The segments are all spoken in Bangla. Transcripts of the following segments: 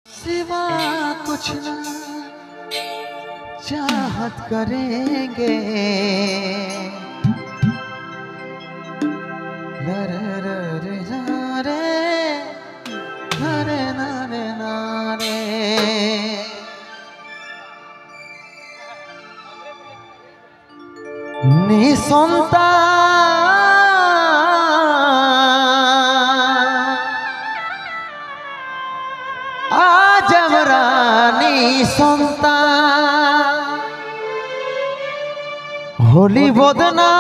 सिवा कुछ ना चाहत करेंगे। আজ আমরা নিঃসন্তান হলি বদনা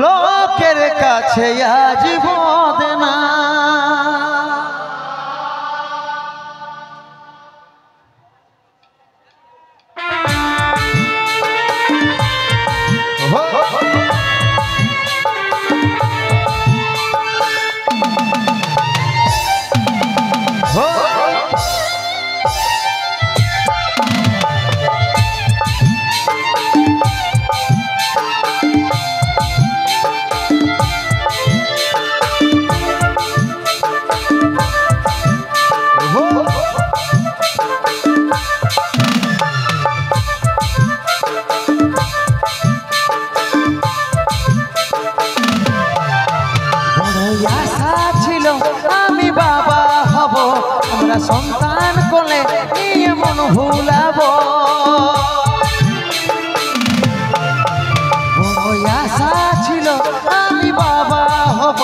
লোকের কাছে আজ বদনা। আমি বাবা হব, আমরা সন্তান কোলে নিয়ে মন ভুলাবো। বড় আশা ছিল আমি বাবা হব,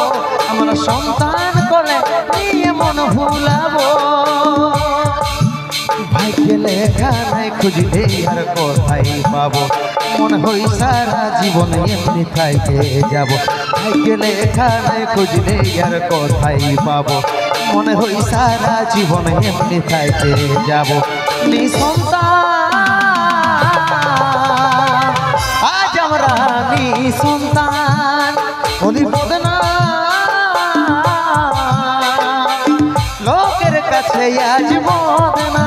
আমরা সন্তান কোলে নিয়ে মন ভুলাবো। ভাইকে লেখা নাই খুঁজলে আর কোথায় পাবো, মনে হই সারা জীবন এমনি থাইকে যাব। ভাইকে লেখা নাই খুঁজলে আর কোথায় পাবো, মনে হই সারা জীবন এমনি থাইকে যাব। নিঃসন্তান আজ আমরা নিঃসন্তান হলি বদনা লোকের কাছে আজ বদনা।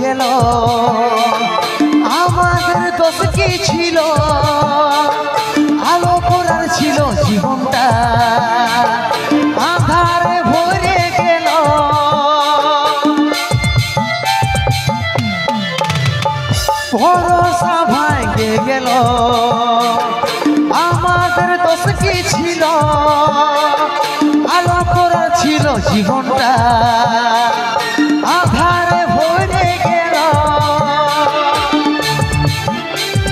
গেল আমাদের দোষ কি ছিল, আলো করার ছিল জীবনটা আধারে ভরে গেল। ভরসা ভাঙে গেল আমাদের দোষ কি ছিল, আলো করার ছিল জীবনটা আধারে ভরে গেল।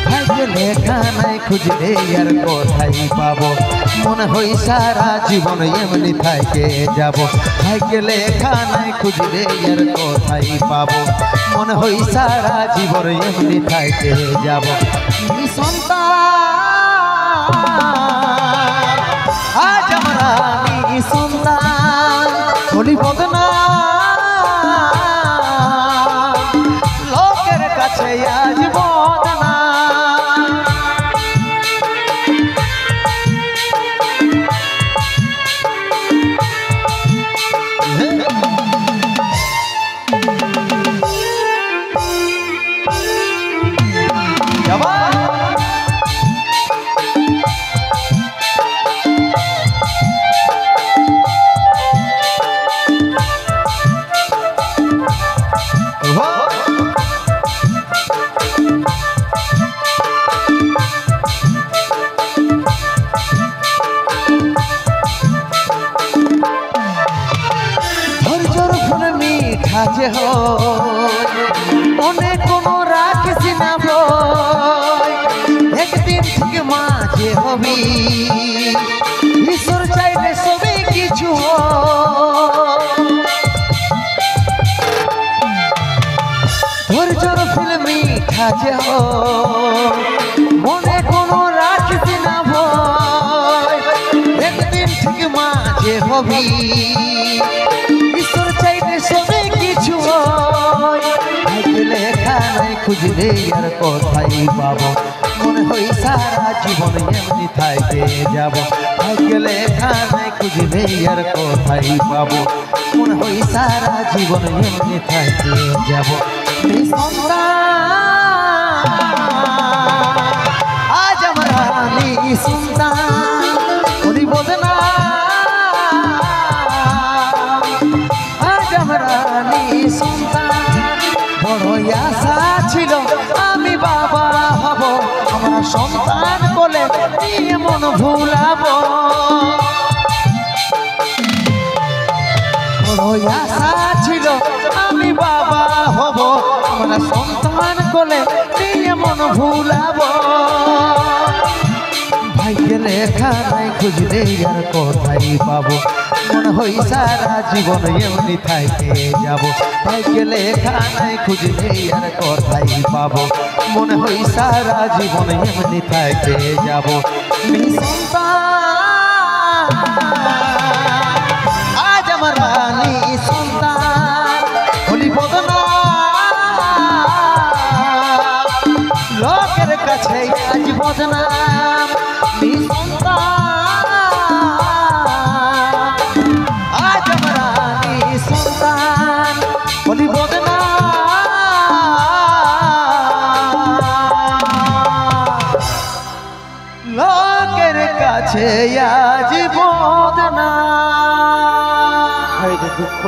ভাইকে লেখা নাই খুঁজলে আর কোথায় পাবো, মনে হই সারা জীবন এমনি থাইকে যাব। ভাইকে লেখা নাই খুঁজলে আর কোথায় পাবো, মনে হই সারা জীবন এমনি থাইকে যাব। নিঃসন্তান আজ আমরা নিঃসন্তান হলি বদনা লোকের কাছে আজ বদনা। যে মনে কোনো রাখিস না ভয়, একদিন থেকে মাঝে হবি ঈশ্বর চাইলে সবই কিছু। ধৈর্যর ফিল্মি খাজে মনে কোনো রাখবি না ভয় একদিন ঠিক মাঝে হবি ঈশ্বর চাইলে সবে কিছু হয় লেখা নাই খুঁজলে আর কোথায় পাবো মনে হয় সারা জীবন এমনি থাইকে যাব ভাগ্য লেখা নাই খুঁজলে আর কোথায় পাবো মনে হয় সারা জীবন এমনি থাইকে যাব আজ আমার রানী সুলতান বলিব না আজ আমার রানী সুলতান বড় আশা ছিল আমি বাবা হব আমার সন্তান বলে নিয়ে মন ভুলাবো বড় আশা ছিল আমি বাবা হব আমার সন্তান কোলে নিয়ে মন ভুলাবো ভাগ্যে লেখা নাই খুঁজলে আর কোথায় পাবো মনে হয় সারা জীবন এমনি থাইকে যাব ভাগ্যে লেখা নাই খুঁজলে আর কোথায় পাবো মনে হয় সারা জীবন এমনি থাইকে যাব আজ আমার রানী সুলতান বলিব না লোকের কাছে আজ বদনাম আজ আমার রানী সুলতান বলিব না লোকের কাছে আজ বদনাম। দুঃখ